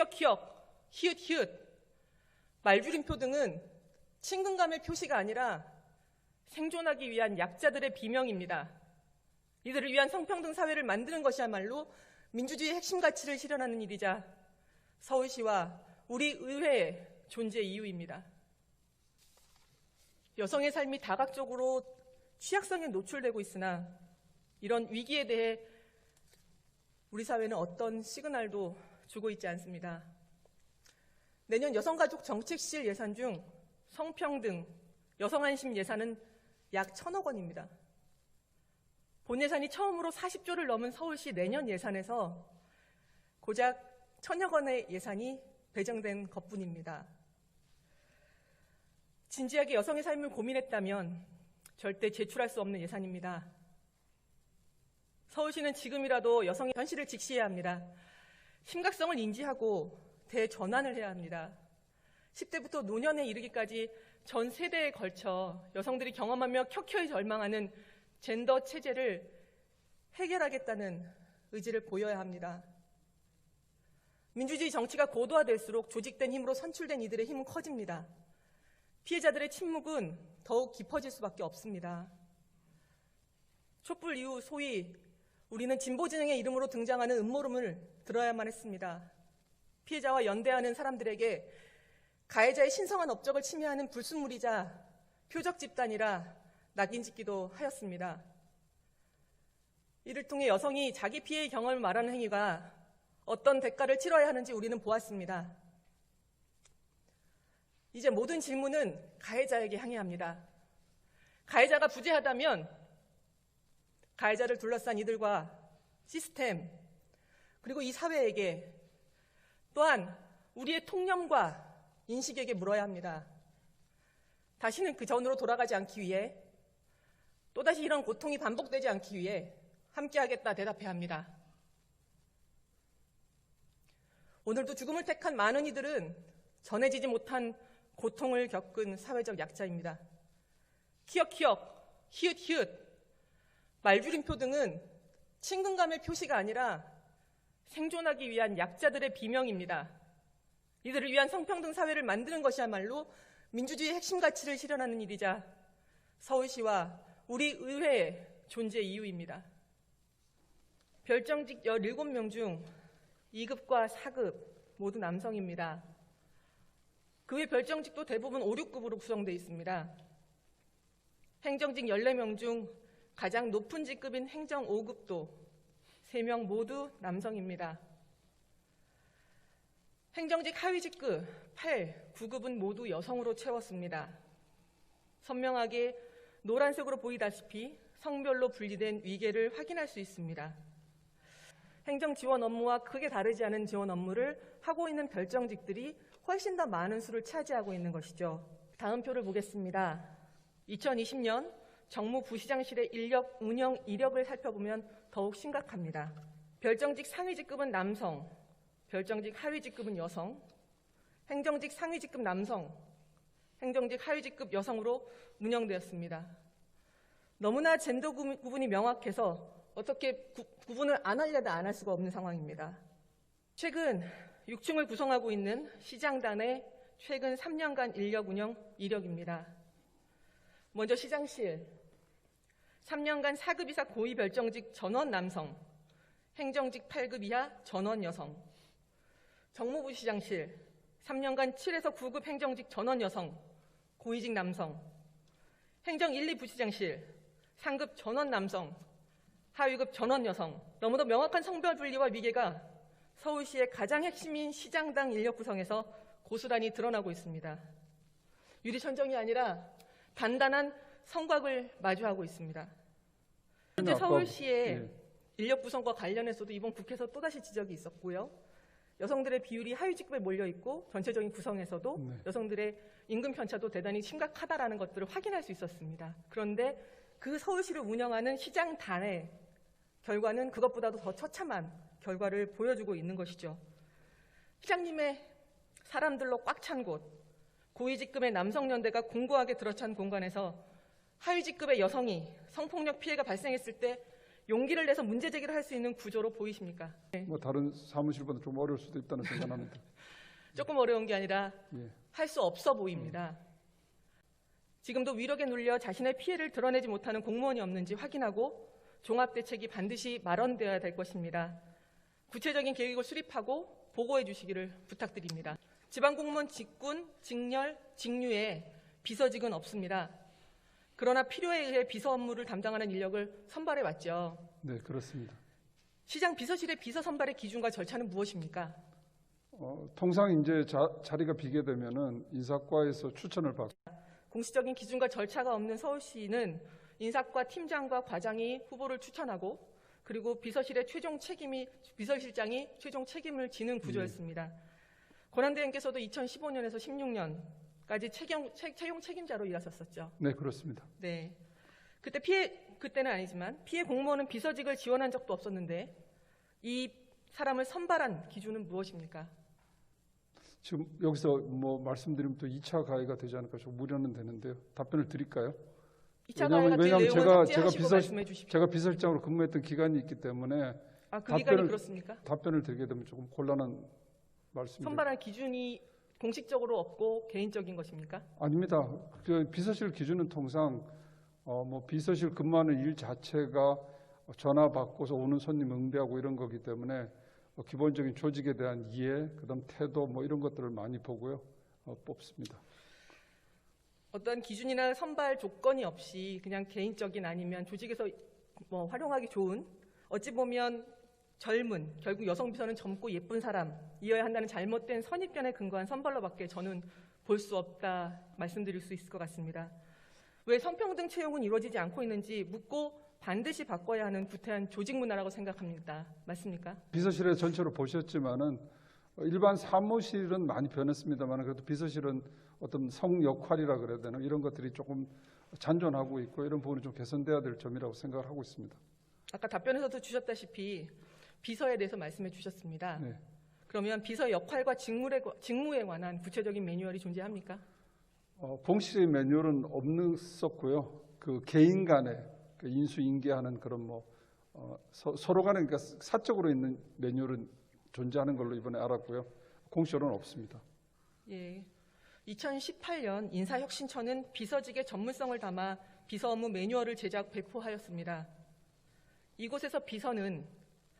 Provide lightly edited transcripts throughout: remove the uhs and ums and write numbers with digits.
키역키역, 히읗히읗, 말줄임표 등은 친근감의 표시가 아니라 생존하기 위한 약자들의 비명입니다. 이들을 위한 성평등 사회를 만드는 것이야말로 민주주의의 핵심 가치를 실현하는 일이자 서울시와 우리 의회의 존재 이유입니다. 여성의 삶이 다각적으로 취약성에 노출되고 있으나 이런 위기에 대해 우리 사회는 어떤 시그널도 주고 있지 않습니다. 내년 여성가족 정책실 예산 중 성평등, 여성안심 예산은 약 1,000억 원입니다. 본 예산이 처음으로 40조를 넘은 서울시 내년 예산에서 고작 1,000여 원의 예산이 배정된 것뿐입니다. 진지하게 여성의 삶을 고민했다면 절대 제출할 수 없는 예산입니다. 서울시는 지금이라도 여성의 현실을 직시해야 합니다. 심각성을 인지하고 대전환을 해야 합니다. 10대부터 노년에 이르기까지 전 세대에 걸쳐 여성들이 경험하며 켜켜이 절망하는 젠더 체제를 해결하겠다는 의지를 보여야 합니다. 민주주의 정치가 고도화될수록 조직된 힘으로 선출된 이들의 힘은 커집니다. 피해자들의 침묵은 더욱 깊어질 수밖에 없습니다. 촛불 이후 소위 우리는 진보진영의 이름으로 등장하는 음모론을 들어야만 했습니다. 피해자와 연대하는 사람들에게 가해자의 신성한 업적을 침해하는 불순물이자 표적 집단이라 낙인짓기도 하였습니다. 이를 통해 여성이 자기 피해의 경험을 말하는 행위가 어떤 대가를 치러야 하는지 우리는 보았습니다. 이제 모든 질문은 가해자에게 향해야 합니다. 가해자가 부재하다면 가해자를 둘러싼 이들과 시스템, 그리고 이 사회에게 또한 우리의 통념과 인식에게 물어야 합니다. 다시는 그 전으로 돌아가지 않기 위해, 또다시 이런 고통이 반복되지 않기 위해 함께하겠다 대답해야 합니다. 오늘도 죽음을 택한 많은 이들은 전해지지 못한 고통을 겪은 사회적 약자입니다. 키역키역, 히읗히읗, 말줄임표 등은 친근감의 표시가 아니라 생존하기 위한 약자들의 비명입니다. 이들을 위한 성평등 사회를 만드는 것이야말로 민주주의의 핵심 가치를 실현하는 일이자 서울시와 우리 의회의 존재 이유입니다. 별정직 17명 중 2급과 4급 모두 남성입니다. 그 외 별정직도 대부분 5, 6급으로 구성되어 있습니다. 행정직 14명 중 가장 높은 직급인 행정 5급도 3명 모두 남성입니다. 행정직 하위 직급 8, 9급은 모두 여성으로 채웠습니다. 선명하게 노란색으로 보이다시피 성별로 분리된 위계를 확인할 수 있습니다. 행정 지원 업무와 크게 다르지 않은 지원 업무를 하고 있는 별정직들이 훨씬 더 많은 수를 차지하고 있는 것이죠. 다음 표를 보겠습니다. 2020년 정무 부시장실의 인력 운영 이력을 살펴보면 더욱 심각합니다. 별정직 상위 직급은 남성, 별정직 하위 직급은 여성, 행정직 상위 직급 남성, 행정직 하위 직급 여성으로 운영되었습니다. 너무나 젠더 구분이 명확해서 어떻게 구분을 안 하려다 안 할 수가 없는 상황입니다. 최근 6층을 구성하고 있는 시장단의 최근 3년간 인력 운영 이력입니다. 먼저 시장실, 3년간 4급 이사 고위 별정직 전원 남성, 행정직 8급 이하 전원 여성. 정무부 시장실, 3년간 7에서 9급 행정직 전원 여성, 고위직 남성. 행정 1, 2 부시장실, 상급 전원 남성, 하위급 전원 여성. 너무도 명확한 성별 분리와 위계가 서울시의 가장 핵심인 시장당 인력 구성에서 고스란히 드러나고 있습니다. 유리천정이 아니라 단단한 성곽을 마주하고 있습니다. 현재 서울시의 인력 구성과 관련해서도 이번 국회에서 또다시 지적이 있었고요. 여성들의 비율이 하위 직급에 몰려 있고 전체적인 구성에서도 여성들의 임금 편차도 대단히 심각하다라는 것들을 확인할 수 있었습니다. 그런데 그 서울시를 운영하는 시장단의 결과는 그것보다도 더 처참한 결과를 보여주고 있는 것이죠. 시장님의 사람들로 꽉 찬 곳, 고위 직급의 남성연대가 공고하게 들어찬 공간에서 하위 직급의 여성이 성폭력 피해가 발생했을 때 용기를 내서 문제 제기를 할 수 있는 구조로 보이십니까? 네. 뭐 다른 사무실보다 좀 어려울 수도 있다는 생각합니다. 조금 어려운 게 아니라 예. 할 수 없어 보입니다. 지금도 위력에 눌려 자신의 피해를 드러내지 못하는 공무원이 없는지 확인하고 종합대책이 반드시 마련되어야 될 것입니다. 구체적인 계획을 수립하고 보고해 주시기를 부탁드립니다. 지방공무원 직군, 직렬, 직류에 비서직은 없습니다. 그러나 필요에 의해 비서 업무를 담당하는 인력을 선발해 왔죠. 네, 그렇습니다. 시장 비서실의 비서 선발의 기준과 절차는 무엇입니까? 통상 이제 자리가 비게 되면은 인사과에서 추천을 받고 공식적인 기준과 절차가 없는 서울시는 인사과 팀장과 과장이 후보를 추천하고 그리고 비서실장이 최종 책임을 지는 구조였습니다. 권한대행께서도 2015년에서 16년까지 채용 책임자로 일하셨었죠. 네, 그렇습니다. 네. 그때는 아니지만 피해 공무원은 비서직을 지원한 적도 없었는데 이 사람을 선발한 기준은 무엇입니까? 지금 여기서 뭐 말씀드리면 또 2차 가해가 되지 않을까 좀 우려는 되는데요. 답변을 드릴까요? 2차 가해가 될 내용을 확대하시고 말씀해 주십시오. 제가 비서실장으로 근무했던 기간이 있기 때문에 그 기간이 그렇습니까? 답변을 드리게 되면 조금 곤란한 말씀입니다. 선발할 기준이 공식적으로 없고 개인적인 것입니까? 아닙니다. 그 비서실 기준은 통상 뭐 비서실 근무하는 일 자체가 전화 받고서 오는 손님 응대하고 이런 거기 때문에 기본적인 조직에 대한 이해, 그다음 태도 뭐 이런 것들을 많이 보고요 뽑습니다. 어떤 기준이나 선발 조건이 없이 그냥 개인적인 아니면 조직에서 뭐 활용하기 좋은 어찌 보면 젊은 결국 여성 비서는 젊고 예쁜 사람이어야 한다는 잘못된 선입견에 근거한 선발로밖에 저는 볼 수 없다 말씀드릴 수 있을 것 같습니다. 왜 성평등 채용은 이루어지지 않고 있는지 묻고 반드시 바꿔야 하는 구태한 조직 문화라고 생각합니다. 맞습니까? 비서실에 전체로 보셨지만은 일반 사무실은 많이 변했습니다만 그래도 비서실은 어떤 성 역할이라 그래야 되나 이런 것들이 조금 잔존하고 있고 이런 부분이 좀 개선돼야 될 점이라고 생각을 하고 있습니다. 아까 답변에서도 주셨다시피 비서에 대해서 말씀해 주셨습니다. 네. 그러면 비서 역할과 직무에 관한 구체적인 매뉴얼이 존재합니까? 공식 매뉴얼은 없었고요. 그 개인 간에 그 인수인계하는 그런 뭐 서로 간에 그러니까 사적으로 있는 매뉴얼은 존재하는 걸로 이번에 알았고요. 공식으로는 없습니다. 예. 2018년 인사혁신처는 비서직의 전문성을 담아 비서 업무 매뉴얼을 제작 배포하였습니다. 이곳에서 비서는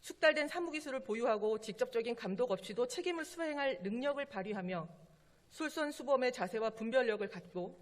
숙달된 사무기술을 보유하고 직접적인 감독 없이도 책임을 수행할 능력을 발휘하며 솔선수범의 자세와 분별력을 갖고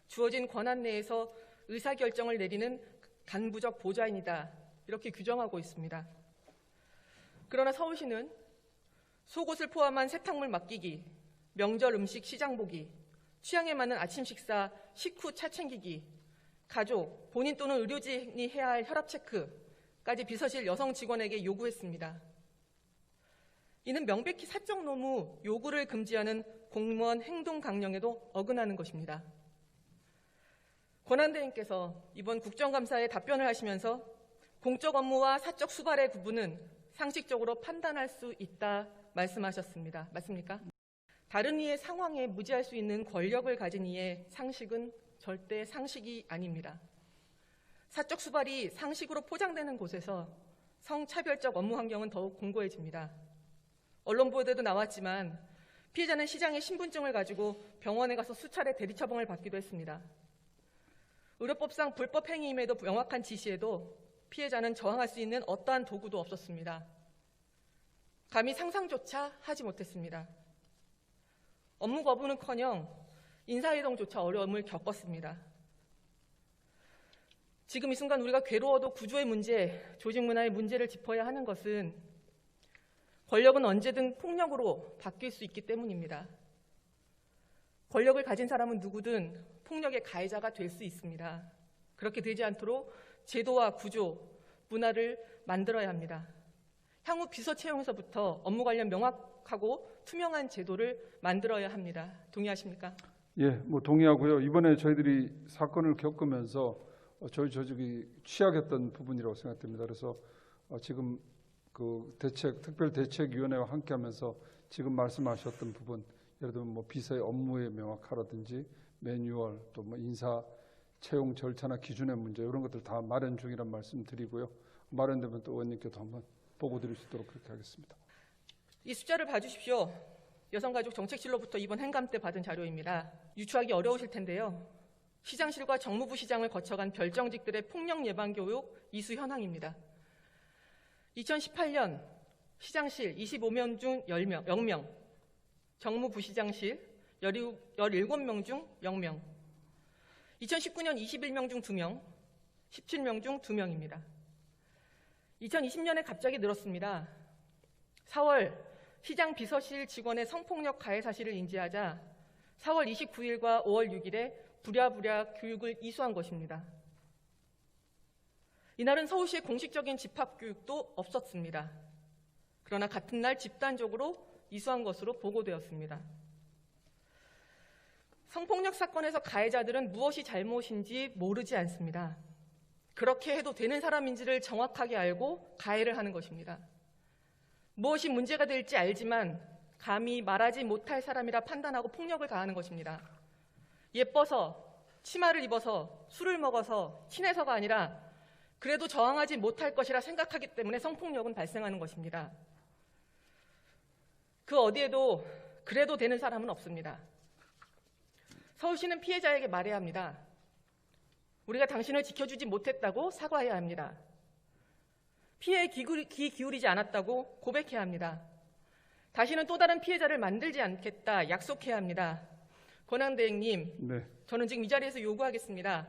주어진 권한 내에서 의사결정을 내리는 간부적 보좌인이다. 이렇게 규정하고 있습니다. 그러나 서울시는 속옷을 포함한 세탁물 맡기기, 명절 음식 시장 보기, 취향에 맞는 아침 식사, 식후 차 챙기기, 가족, 본인 또는 의료진이 해야 할 혈압 체크까지 비서실 여성 직원에게 요구했습니다. 이는 명백히 사적 노무 요구를 금지하는 공무원 행동 강령에도 어긋나는 것입니다. 권한대행께서 이번 국정감사에 답변을 하시면서 공적 업무와 사적 수발의 구분은 상식적으로 판단할 수 있다 말씀하셨습니다. 맞습니까? 다른 이의 상황에 무지할 수 있는 권력을 가진 이의 상식은 절대 상식이 아닙니다. 사적 수발이 상식으로 포장되는 곳에서 성차별적 업무 환경은 더욱 공고해집니다. 언론 보도에도 나왔지만 피해자는 시장의 신분증을 가지고 병원에 가서 수차례 대리처방을 받기도 했습니다. 의료법상 불법 행위임에도 명확한 지시에도 피해자는 저항할 수 있는 어떠한 도구도 없었습니다. 감히 상상조차 하지 못했습니다. 업무 거부는커녕 인사이동조차 어려움을 겪었습니다. 지금 이 순간 우리가 괴로워도 구조의 문제, 조직 문화의 문제를 짚어야 하는 것은 권력은 언제든 폭력으로 바뀔 수 있기 때문입니다. 권력을 가진 사람은 누구든 폭력의 가해자가 될 수 있습니다. 그렇게 되지 않도록 제도와 구조, 문화를 만들어야 합니다. 향후 비서 채용에서부터 업무 관련 명확하고 투명한 제도를 만들어야 합니다. 동의하십니까? 예, 뭐 동의하고요. 이번에 저희들이 사건을 겪으면서 저희 조직이 취약했던 부분이라고 생각됩니다. 그래서 지금 그 특별대책위원회와 함께하면서 지금 말씀하셨던 부분, 예를 들면 뭐 비서의 업무의 명확화라든지 매뉴얼, 또 뭐 인사 채용 절차나 기준의 문제 이런 것들 다 마련 중이란 말씀드리고요. 마련되면 또 의원님께도 한번 보고 드릴 수 있도록 그렇게 하겠습니다. 이 숫자를 봐주십시오. 여성가족 정책실로부터 이번 행감 때 받은 자료입니다. 유추하기 어려우실 텐데요. 시장실과 정무부 시장을 거쳐간 별정직들의 폭력 예방 교육 이수 현황입니다. 2018년 시장실 25명 중 0명, 정무부시장실 17명 중 0명, 2019년 21명 중 2명, 17명 중 2명입니다. 2020년에 갑자기 늘었습니다. 4월 시장 비서실 직원의 성폭력 가해 사실을 인지하자 4월 29일과 5월 6일에 부랴부랴 교육을 이수한 것입니다. 이날은 서울시의 공식적인 집합교육도 없었습니다. 그러나 같은 날 집단적으로 이수한 것으로 보고되었습니다. 성폭력 사건에서 가해자들은 무엇이 잘못인지 모르지 않습니다. 그렇게 해도 되는 사람인지를 정확하게 알고 가해를 하는 것입니다. 무엇이 문제가 될지 알지만 감히 말하지 못할 사람이라 판단하고 폭력을 가하는 것입니다. 예뻐서, 치마를 입어서, 술을 먹어서, 친해서가 아니라 그래도 저항하지 못할 것이라 생각하기 때문에 성폭력은 발생하는 것입니다. 그 어디에도 그래도 되는 사람은 없습니다. 서울시는 피해자에게 말해야 합니다. 우리가 당신을 지켜주지 못했다고 사과해야 합니다. 피해에 귀 기울이지 않았다고 고백해야 합니다. 다시는 또 다른 피해자를 만들지 않겠다 약속해야 합니다. 권한대행님, 네. 저는 지금 이 자리에서 요구하겠습니다.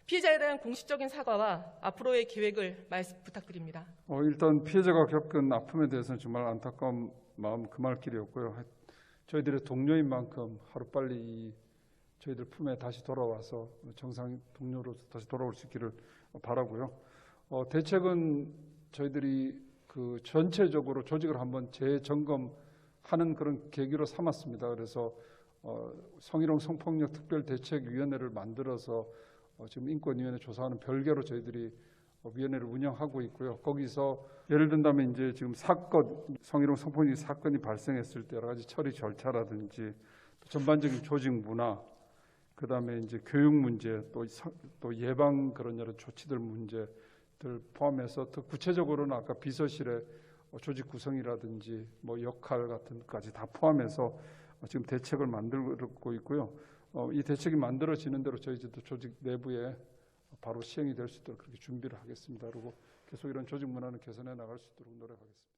피해자에 대한 공식적인 사과와 앞으로의 계획을 말씀 부탁드립니다. 일단 피해자가 겪은 아픔에 대해서는 정말 안타까운 마음 금할 길이 없고요. 저희들의 동료인 만큼 하루빨리 저희들 품에 다시 돌아와서 정상 동료로서 다시 돌아올 수 있기를 바라고요. 대책은 저희들이 그 전체적으로 조직을 한번 재점검하는 그런 계기로 삼았습니다. 그래서 성희롱 성폭력 특별대책위원회를 만들어서 지금 인권위원회 조사하는 별개로 저희들이 위원회를 운영하고 있고요. 거기서 예를 든다면 이제 지금 성희롱 성폭력 사건이 발생했을 때 여러 가지 처리 절차라든지 또 전반적인 조직 문화, 그다음에 이제 교육 문제, 또 예방 그런 여러 조치들 문제들 포함해서 더 구체적으로는 아까 비서실의 조직 구성이라든지 뭐 역할 같은 것까지 다 포함해서 지금 대책을 만들고 있고요. 이 대책이 만들어지는 대로 저희 조직 내부에 바로 시행이 될 수 있도록 그렇게 준비를 하겠습니다. 그리고 계속 이런 조직 문화는 개선해 나갈 수 있도록 노력하겠습니다.